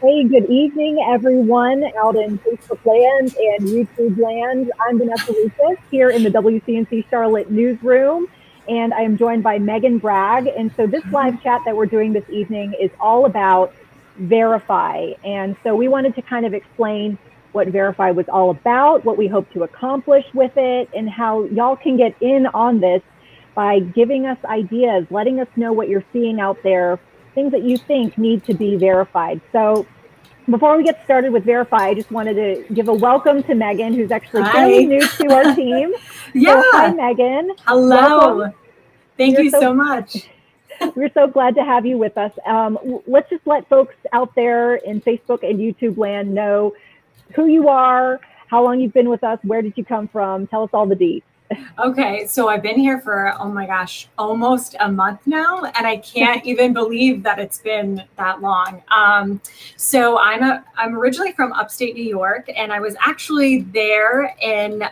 Hey, good evening, everyone out in Facebook land and YouTube land. I'm Vanessa Ruffes here in the WCNC Charlotte newsroom, and I am joined by Meghan Bragg. And so this live chat that we're doing this evening is all about Verify. And so we wanted to kind of explain what Verify was all about, what we hope to accomplish with it, and how y'all can get in on this by giving us ideas, letting us know what you're seeing out there, things that you think need to be verified. So before we get started with Verify, I just wanted to give a welcome to Meghan, who's actually fairly new to our team. Yeah. So, hi, Meghan. Hello. Welcome. Thank you so much. We're so glad to have you with us. Let's just let folks out there in Facebook and YouTube land know who you are, how long you've been with us, where did you come from? Tell us all the deets. Okay, so I've been here for, oh my gosh, almost a month now, and I can't even believe that it's been that long. So I'm originally from upstate New York, and I was actually there in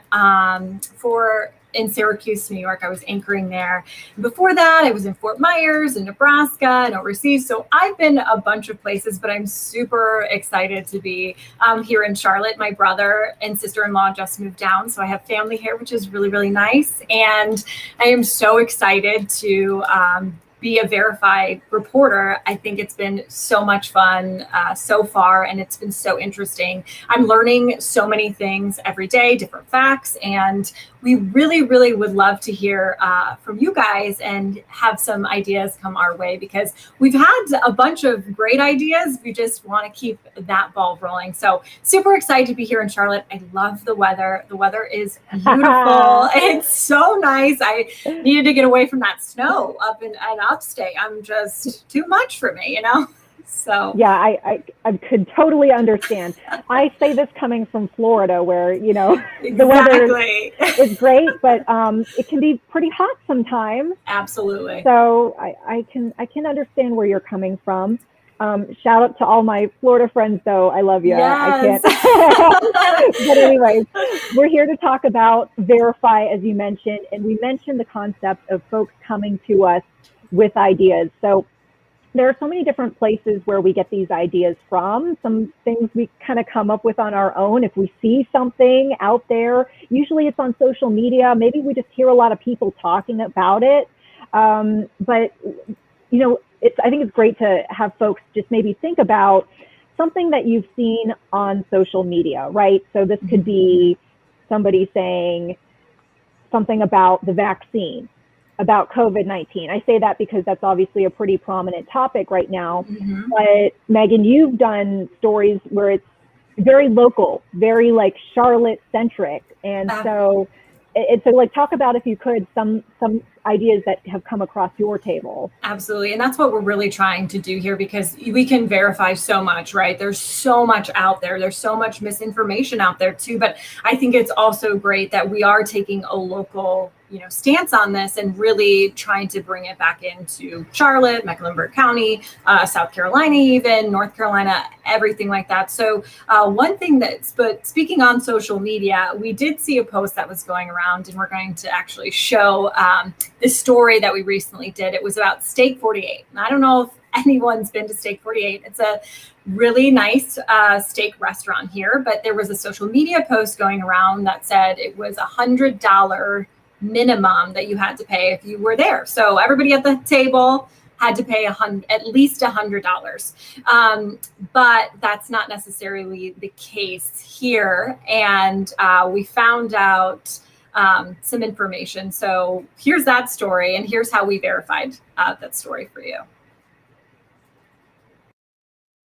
Syracuse, New York. I was anchoring there. Before that, I was in Fort Myers and Nebraska and overseas. So I've been a bunch of places, but I'm super excited to be here in Charlotte. My brother and sister-in-law just moved down, so I have family here, which is really, really nice. And I am so excited to be a Verify reporter. I think it's been so much fun so far, and it's been so interesting. I'm learning so many things every day, different facts, and we really, really would love to hear from you guys and have some ideas come our way, because we've had a bunch of great ideas. We just want to keep that ball rolling. So super excited to be here in Charlotte. I love the weather. The weather is beautiful. It's so nice. I needed to get away from that snow up in upstate. I'm just too much for me, So yeah, I could totally understand. I say this coming from Florida, where the weather is great, but it can be pretty hot sometimes. Absolutely. So I can understand where you're coming from. Shout out to all my Florida friends, though. I love you. Yes. I can't. But anyways, we're here to talk about Verify, as you mentioned, and we mentioned the concept of folks coming to us with ideas. So there are so many different places where we get these ideas from. Some things we kind of come up with on our own. If we see something out there, usually it's on social media. Maybe we just hear a lot of people talking about it. But I think it's great to have folks just maybe think about something that you've seen on social media, right? So this could be somebody saying something about the vaccine, about COVID-19. I say that because that's obviously a pretty prominent topic right now. But Meghan, you've done stories where it's very local, very like Charlotte centric. And so talk about, if you could, some ideas that have come across your table. Absolutely. And that's what we're really trying to do here, because we can verify so much, right? There's so much out there. There's so much misinformation out there too. But I think it's also great that we are taking a local stance on this and really trying to bring it back into Charlotte, Mecklenburg County, South Carolina, even North Carolina, everything like that. So one thing but speaking on social media, we did see a post that was going around, and we're going to actually show this story that we recently did. It was about Steak 48. And I don't know if anyone's been to Steak 48. It's a really nice steak restaurant here, but there was a social media post going around that said it was $100 minimum that you had to pay if you were there. So everybody at the table had to pay at least $100. But that's not necessarily the case here. And we found out some information. So here's that story, and here's how we verified that story for you.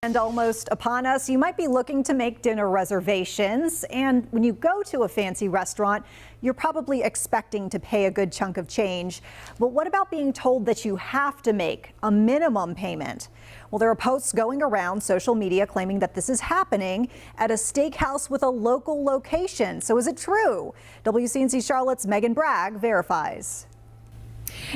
And almost upon us, you might be looking to make dinner reservations. And when you go to a fancy restaurant, you're probably expecting to pay a good chunk of change. But what about being told that you have to make a minimum payment? Well, there are posts going around social media claiming that this is happening at a steakhouse with a local location. So is it true? WCNC Charlotte's Meghan Bragg verifies.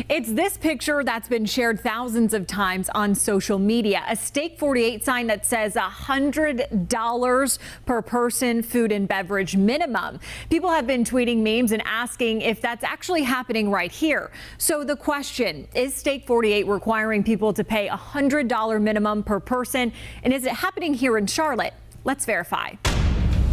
It's this picture that's been shared thousands of times on social media. A Steak 48 sign that says $100 per person food and beverage minimum. People have been tweeting memes and asking if that's actually happening right here. So the question, is Steak 48 requiring people to pay $100 minimum per person? And is it happening here in Charlotte? Let's verify.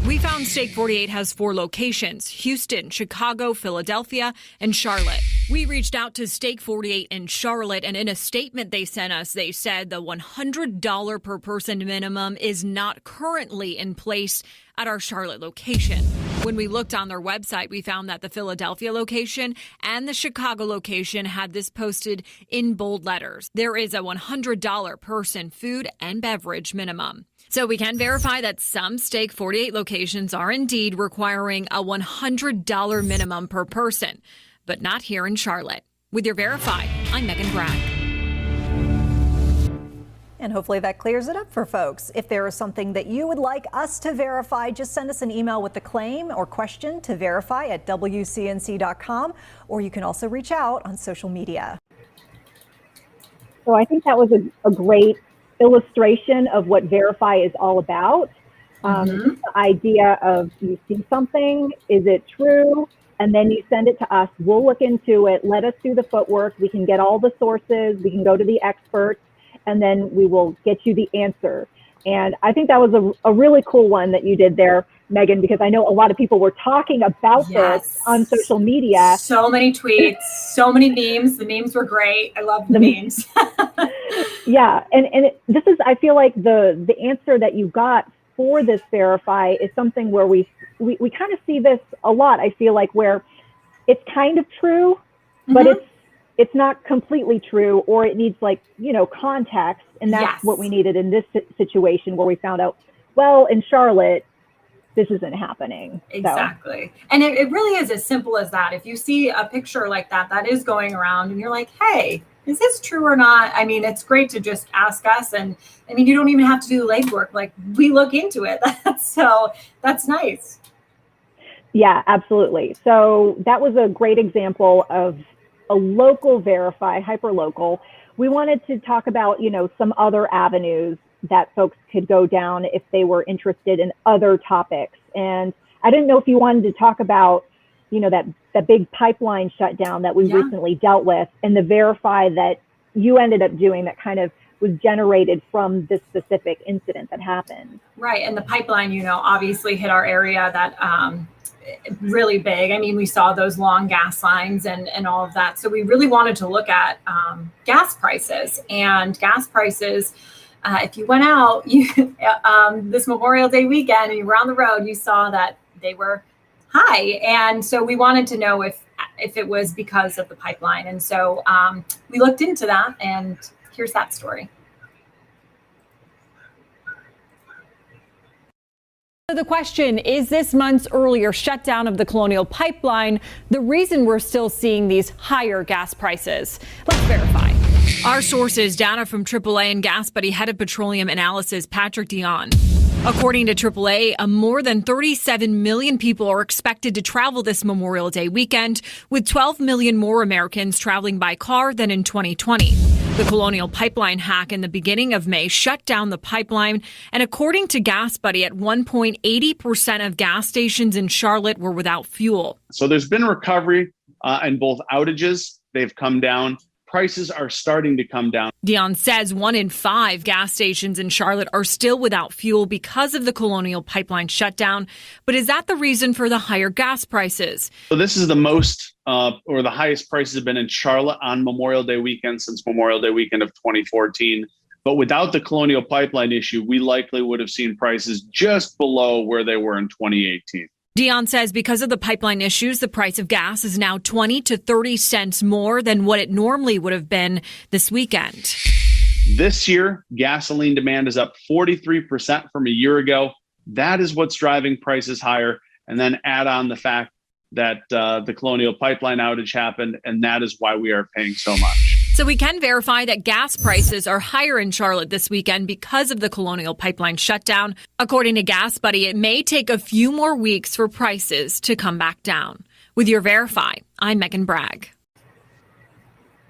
We found Steak 48 has 4 locations: Houston, Chicago, Philadelphia, and Charlotte. We reached out to Steak 48 in Charlotte, and in a statement they sent us, they said the $100 per person minimum is not currently in place at our Charlotte location. When we looked on their website, we found that the Philadelphia location and the Chicago location had this posted in bold letters. There is a $100 person food and beverage minimum. So we can verify that some Steak 48 locations are indeed requiring a $100 minimum per person, but not here in Charlotte. With your Verify, I'm Meghan Bragg. And hopefully that clears it up for folks. If there is something that you would like us to verify, just send us an email with the claim or question to verify@WCNC.com, or you can also reach out on social media. So I think that was a great illustration of what Verify is all about. The idea of you see something, is it true? And then you send it to us. We'll look into it. Let us do the footwork. We can get all the sources. We can go to the experts, and then we will get you the answer. And I think that was a really cool one that you did there, Meghan, because I know a lot of people were talking about this on social media. So many tweets, so many memes. The memes were great. I love the memes. Yeah, and this is, I feel like the answer that you got for this Verify is something where we kind of see this a lot. I feel like where it's kind of true, but it's not completely true, or it needs context, and that's what we needed in this situation where we found out, well, in Charlotte, this isn't happening. Exactly. So. And it really is as simple as that. If you see a picture like that is going around and you're like, hey, is this true or not? I mean, it's great to just ask us. And I mean, you don't even have to do the legwork. Like, we look into it. So that's nice. Yeah, absolutely. So that was a great example of a local Verify, hyper-local. We wanted to talk about, some other avenues that folks could go down if they were interested in other topics. And I didn't know if you wanted to talk about, that big pipeline shutdown that we recently dealt with, and the Verify that you ended up doing that kind of was generated from this specific incident that happened. Right. And the pipeline, obviously hit our area that really big. I mean, we saw those long gas lines and all of that. So we really wanted to look at gas prices, and gas prices. If you went out this Memorial Day weekend and you were on the road, you saw that they were high. And so we wanted to know if it was because of the pipeline. And so we looked into that, and here's that story. So the question, is this month's earlier shutdown of the Colonial Pipeline the reason we're still seeing these higher gas prices? Let's verify. Our sources, data from AAA and Gas Buddy Head of Petroleum Analysis, Patrick Dion. According to AAA, more than 37 million people are expected to travel this Memorial Day weekend, with 12 million more Americans traveling by car than in 2020. The Colonial Pipeline hack in the beginning of May shut down the pipeline, and according to Gas Buddy, at one point, 80% of gas stations in Charlotte were without fuel. So there's been a recovery in both outages. They've come down. Prices are starting to come down. Dion says 1 in 5 gas stations in Charlotte are still without fuel because of the Colonial Pipeline shutdown. But is that the reason for the higher gas prices? So this is the most or the highest prices have been in Charlotte on Memorial Day weekend since Memorial Day weekend of 2014. But without the Colonial Pipeline issue, we likely would have seen prices just below where they were in 2018. Dion says because of the pipeline issues, the price of gas is now 20 to 30 cents more than what it normally would have been this weekend. This year, gasoline demand is up 43% from a year ago. That is what's driving prices higher. And then add on the fact that the Colonial Pipeline outage happened, and that is why we are paying so much. So we can verify that gas prices are higher in Charlotte this weekend because of the Colonial Pipeline shutdown. According to Gas Buddy, it may take a few more weeks for prices to come back down. With your Verify, I'm Meghan Bragg.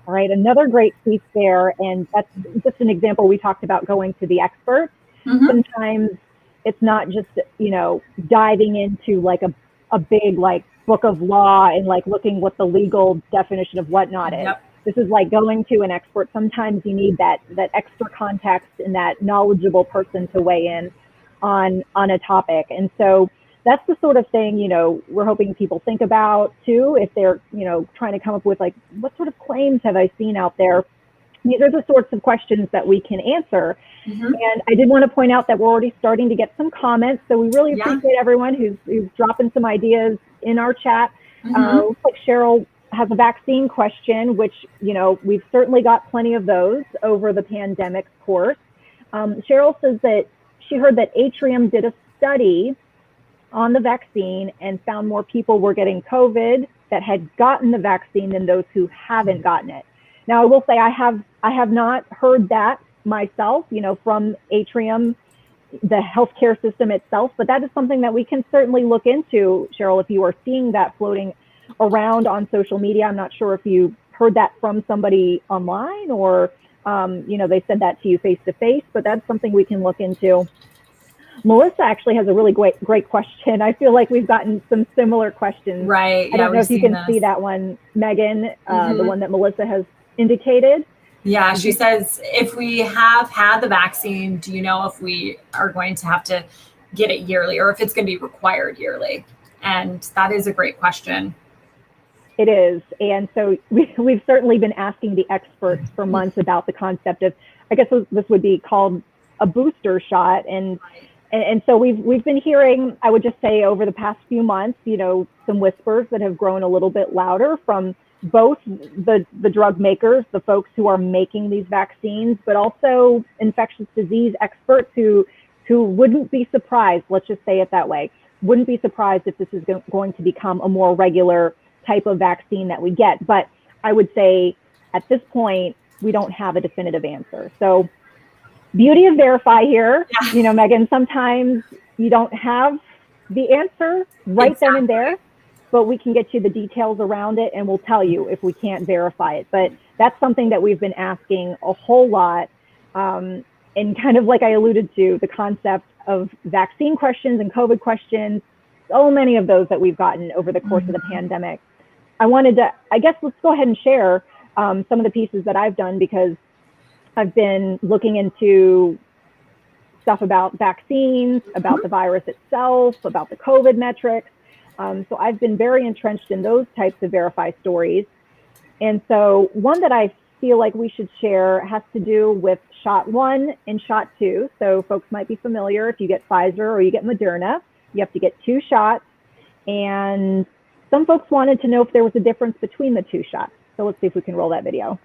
All right, another great piece there, and that's just an example. We talked about going to the experts. Sometimes it's not just, diving into like a big like book of law and like looking what the legal definition of whatnot is. This is like going to an expert. Sometimes you need that extra context and that knowledgeable person to weigh in on a topic. And so that's the sort of thing, we're hoping people think about too, if they're, trying to come up with like, what sort of claims have I seen out there? These are the sorts of questions that we can answer. And I did want to point out that we're already starting to get some comments. So we really appreciate everyone who's dropping some ideas in our chat. Looks like Cheryl has a vaccine question, which, we've certainly got plenty of those over the pandemic course. Cheryl says that she heard that Atrium did a study on the vaccine and found more people were getting COVID that had gotten the vaccine than those who haven't gotten it. Now, I will say I have not heard that myself, from Atrium, the healthcare system itself, but that is something that we can certainly look into, Cheryl, if you are seeing that floating around on social media. I'm not sure if you heard that from somebody online or, they said that to you face to face, but that's something we can look into. Melissa actually has a really great question. I feel like we've gotten some similar questions. Right. I don't know if you can see that one, Meghan, the one that Melissa has indicated. Yeah, she says, if we have had the vaccine, do you know if we are going to have to get it yearly or if it's going to be required yearly? And that is a great question. It is. And so we've certainly been asking the experts for months about the concept of, I guess this would be called a booster shot. And so we've been hearing, I would just say over the past few months, some whispers that have grown a little bit louder from both the drug makers, the folks who are making these vaccines, but also infectious disease experts who wouldn't be surprised, let's just say it that way, wouldn't be surprised if this is going to become a more regular type of vaccine that we get. But I would say at this point, we don't have a definitive answer. So beauty of Verify here, Meghan, sometimes you don't have the answer right then and there, but we can get you the details around it and we'll tell you if we can't verify it. But that's something that we've been asking a whole lot. And kind of like I alluded to, the concept of vaccine questions and COVID questions, so many of those that we've gotten over the course of the pandemic. I guess let's go ahead and share some of the pieces that I've done, because I've been looking into stuff about vaccines, about the virus itself, about the COVID metrics. So I've been very entrenched in those types of Verify stories. And so one that I feel like we should share has to do with shot 1 and shot 2. So folks might be familiar, if you get Pfizer or you get Moderna, you have to get 2 shots. And some folks wanted to know if there was a difference between the 2 shots. So let's see if we can roll that video.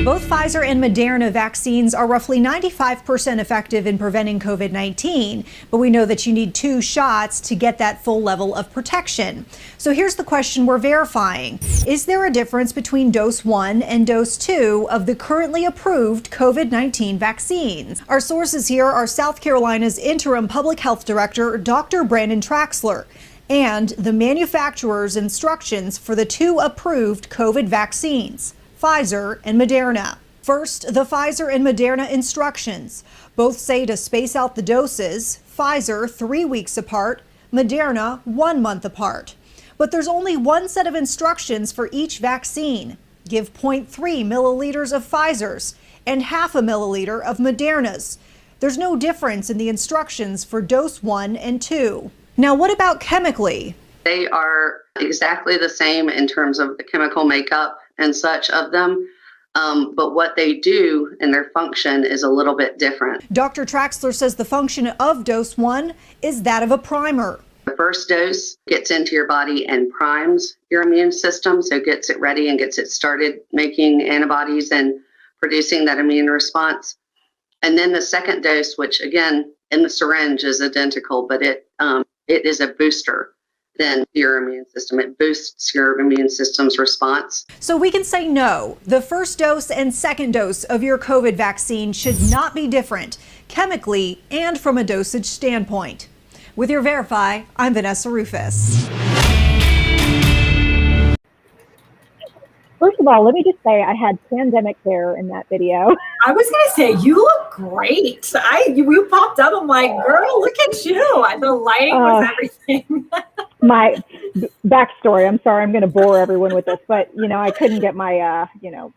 Both Pfizer and Moderna vaccines are roughly 95% effective in preventing COVID-19, but we know that you need 2 shots to get that full level of protection. So here's the question we're verifying. Is there a difference between dose 1 and dose 2 of the currently approved COVID-19 vaccines? Our sources here are South Carolina's interim public health director, Dr. Brandon Traxler, and the manufacturer's instructions for the 2 approved COVID vaccines, Pfizer and Moderna. First, the Pfizer and Moderna instructions. Both say to space out the doses, Pfizer 3 weeks apart, Moderna 1 month apart. But there's only one set of instructions for each vaccine. Give 0.3 milliliters of Pfizer's and 0.5 milliliter of Moderna's. There's no difference in the instructions for dose 1 and 2. Now, what about chemically? They are exactly the same in terms of the chemical makeup and such of them, but what they do and their function is a little bit different. Dr. Traxler says the function of dose 1 is that of a primer. The first dose gets into your body and primes your immune system, so gets it ready and gets it started making antibodies and producing that immune response. And then the second dose, which again in the syringe is identical, but it is a booster than your immune system. It boosts your immune system's response. So we can say no, the first dose and second dose of your COVID vaccine should not be different, chemically and from a dosage standpoint. With your Verify, I'm Vanessa Ruffes. First of all, let me just say I had pandemic hair in that video. I was gonna say you look great. You popped up. I'm like, girl, look at you. The lighting was everything. My backstory. I'm sorry, I'm going to bore everyone with this, but I couldn't get my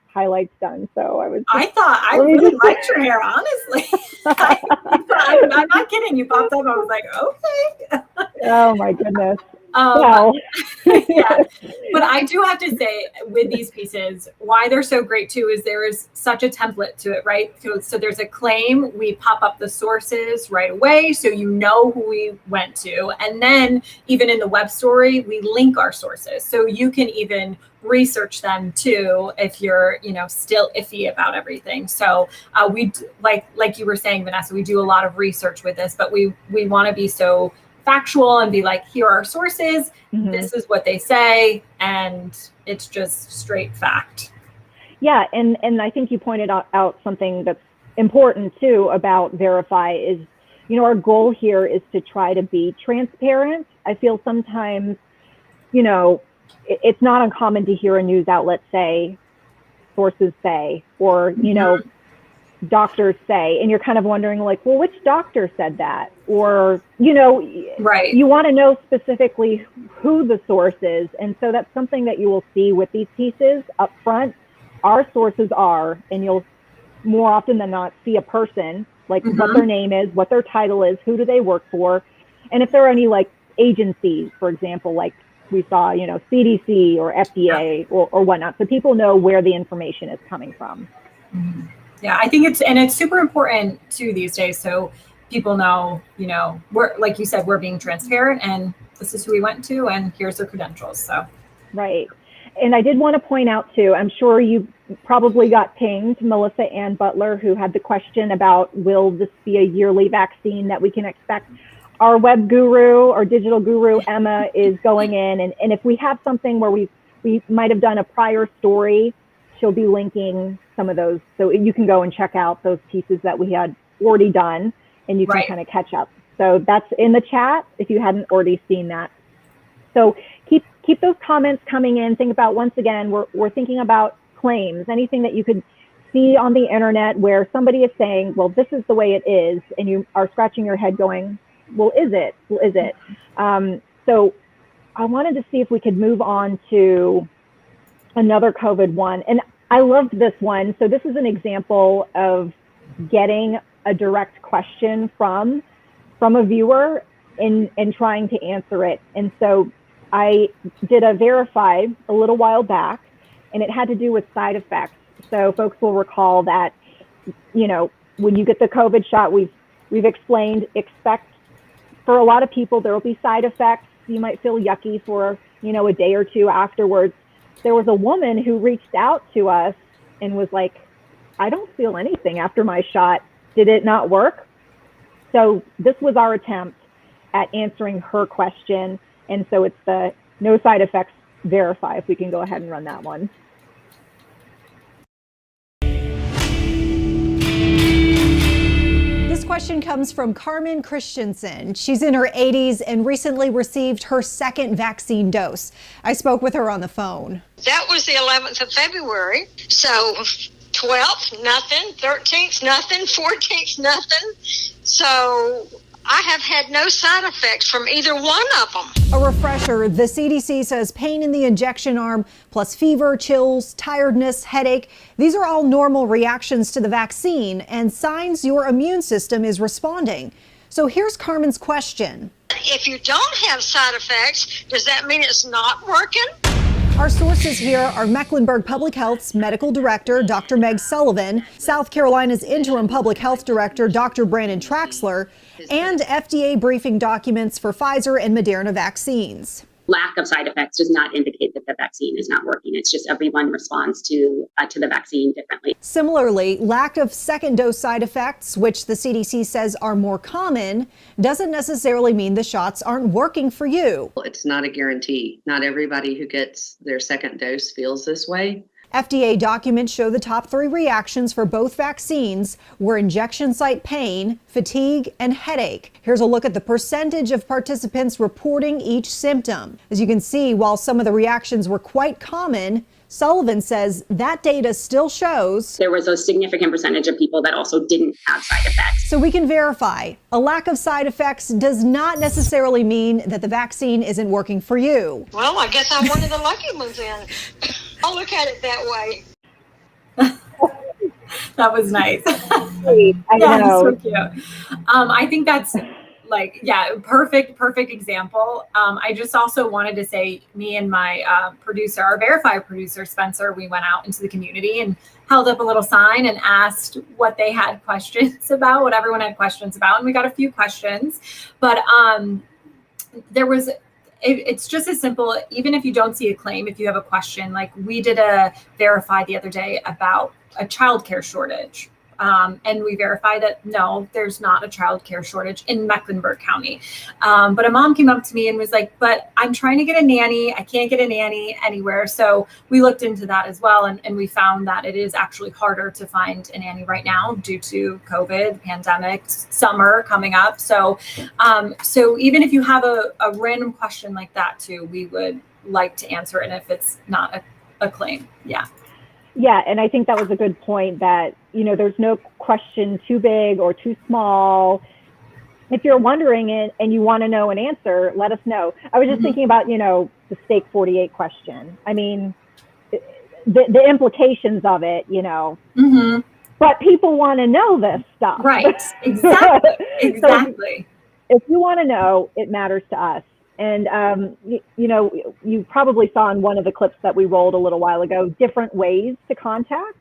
highlights done, so I was. I thought I really liked your hair, honestly. I'm not kidding. You popped up. I was like, okay. Oh my goodness. Well, yeah, but I do have to say with these pieces, why they're so great too is there is such a template to it, right? So there's a claim, we pop up the sources right away, so you know who we went to, and then even in the web story, we link our sources, so you can even research them too if you're still iffy about everything. So we like you were saying, Vanessa, we do a lot of research with this, but we want to be so factual and be like, here are our sources, this is what they say, and it's just straight fact. Yeah, and I think you pointed out something that's important too about Verify is, our goal here is to try to be transparent. I feel sometimes, it's not uncommon to hear a news outlet say, sources say, or, doctors say, and you're kind of wondering like, well, which doctor said that? Or, right. You want to know specifically who the source is. And so that's something that you will see with these pieces up front. Our sources are, and you'll more often than not see a person, like what their name is, what their title is, who do they work for? And if there are any like agencies, for example, like we saw, CDC or FDA or whatnot. So people know where the information is coming from. Yeah, I think it's super important too these days. So people know, we're, like you said, we're being transparent and this is who we went to and here's their credentials. So. Right. And I did want to point out too, I'm sure you probably got pinged, Melissa Ann Butler, who had the question about, will this be a yearly vaccine that we can expect? Our web guru or digital guru, Emma, is going in. And if we have something where we might have done a prior story, she'll be linking some of those. So you can go and check out those pieces that we had already done and you can kind of catch up. So that's in the chat if you hadn't already seen that. So keep those comments coming in. Think about, once again, we're thinking about claims, anything that you could see on the internet where somebody is saying, well, this is the way it is. And you are scratching your head going, well, is it? Well, is it? So I wanted to see if we could move on to another COVID one. And I loved this one. So this is an example of getting a direct question from a viewer and trying to answer it. And so I did a Verify a little while back, and it had to do with side effects. So folks will recall that, when you get the COVID shot, we've explained, expect for a lot of people, there will be side effects. You might feel yucky for, a day or two afterwards. There was a woman who reached out to us and was like, I don't feel anything after my shot. Did it not work? So this was our attempt at answering her question. And so it's the no side effects Verify, if we can go ahead and run that one. This question comes from Carmen Christensen. She's in her 80s and recently received her second vaccine dose. I spoke with her on the phone. That was the 11th of February. So 12th, nothing. 13th, nothing. 14th, nothing. So I have had no side effects from either one of them. A refresher, the CDC says pain in the injection arm, plus fever, chills, tiredness, headache. These are all normal reactions to the vaccine and signs your immune system is responding. So here's Carmen's question. If you don't have side effects, does that mean it's not working? Our sources here are Mecklenburg Public Health's medical director, Dr. Meg Sullivan, South Carolina's interim public health director, Dr. Brandon Traxler, and FDA briefing documents for Pfizer and Moderna vaccines. Lack of side effects does not indicate that the vaccine is not working. It's just everyone responds to the vaccine differently. Similarly, lack of second dose side effects, which the CDC says are more common, doesn't necessarily mean the shots aren't working for you. It's not a guarantee. Not everybody who gets their second dose feels this way. FDA documents show the top 3 reactions for both vaccines were injection site pain, fatigue, and headache. Here's a look at the percentage of participants reporting each symptom. As you can see, while some of the reactions were quite common, Sullivan says that data still shows there was a significant percentage of people that also didn't have side effects. So we can verify a lack of side effects does not necessarily mean that the vaccine isn't working for you. Well, I guess I'm one of the lucky ones then. I'll look at it that way. That was nice. I know. So cute. I think that's perfect example. I just also wanted to say, me and my producer, our Verify producer, Spencer, we went out into the community and held up a little sign and asked what they had questions about, what everyone had questions about. And we got a few questions, but it's just as simple. Even if you don't see a claim, if you have a question, like we did a Verify the other day about a childcare shortage. And we verified that no, there's not a childcare shortage in Mecklenburg County. But a mom came up to me and was like, but I'm trying to get a nanny. I can't get a nanny anywhere. So we looked into that as well. And we found that it is actually harder to find a nanny right now due to COVID, pandemic, summer coming up. So even if you have a random question like that too, we would like to answer it. And if it's not a claim, yeah. Yeah, and I think that was a good point that, there's no question too big or too small. If you're wondering it and you want to know an answer, let us know. I was just thinking about, the Stake 48 question. I mean, the implications of it, but people want to know this stuff. Right, exactly. So if you want to know, it matters to us. And, you probably saw in one of the clips that we rolled a little while ago, different ways to contact.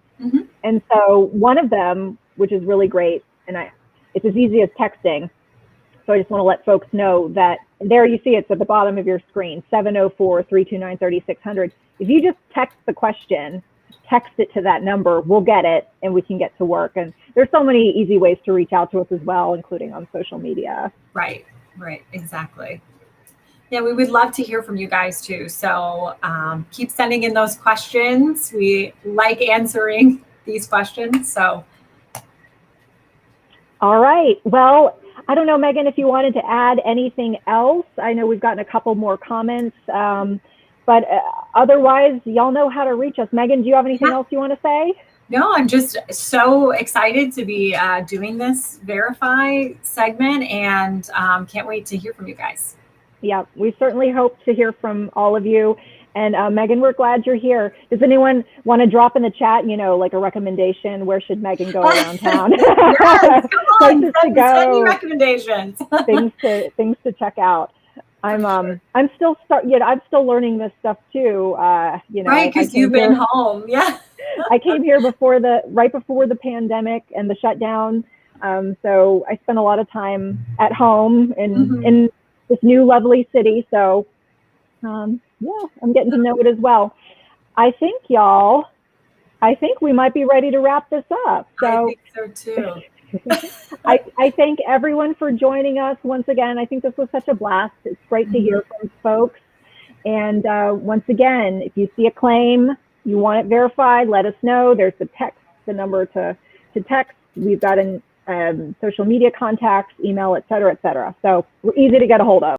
And so one of them, which is really great, and it's as easy as texting. So I just want to let folks know that there you see it's at the bottom of your screen, 704-329-3600. If you just text the question, text it to that number, we'll get it and we can get to work. And there's so many easy ways to reach out to us as well, including on social media. Right, exactly. Yeah, we would love to hear from you guys too. So keep sending in those questions. We like answering these questions. So. All right. Well, I don't know, Meghan, if you wanted to add anything else. I know we've gotten a couple more comments, but otherwise, y'all know how to reach us. Meghan, do you have anything else you want to say? No, I'm just so excited to be doing this Verify segment and can't wait to hear from you guys. Yeah, we certainly hope to hear from all of you. And Meghan, we're glad you're here. Does anyone want to drop in the chat, like a recommendation? Where should Meghan go around town? Yes, come on, Places to go. Send me recommendations. things to check out. I'm still I'm still learning this stuff too. Right, because you've been home. Yeah. I came here right before the pandemic and the shutdown. So I spent a lot of time at home in this new lovely city. So I'm getting to know it as well. I think we might be ready to wrap this up. So I think so too. I thank everyone for joining us once again. I think this was such a blast. It's great to hear from folks. And once again, if you see a claim, you want it verified, let us know. There's the number to text. We've got social media contacts, email, et cetera, et cetera. So we're easy to get a hold of.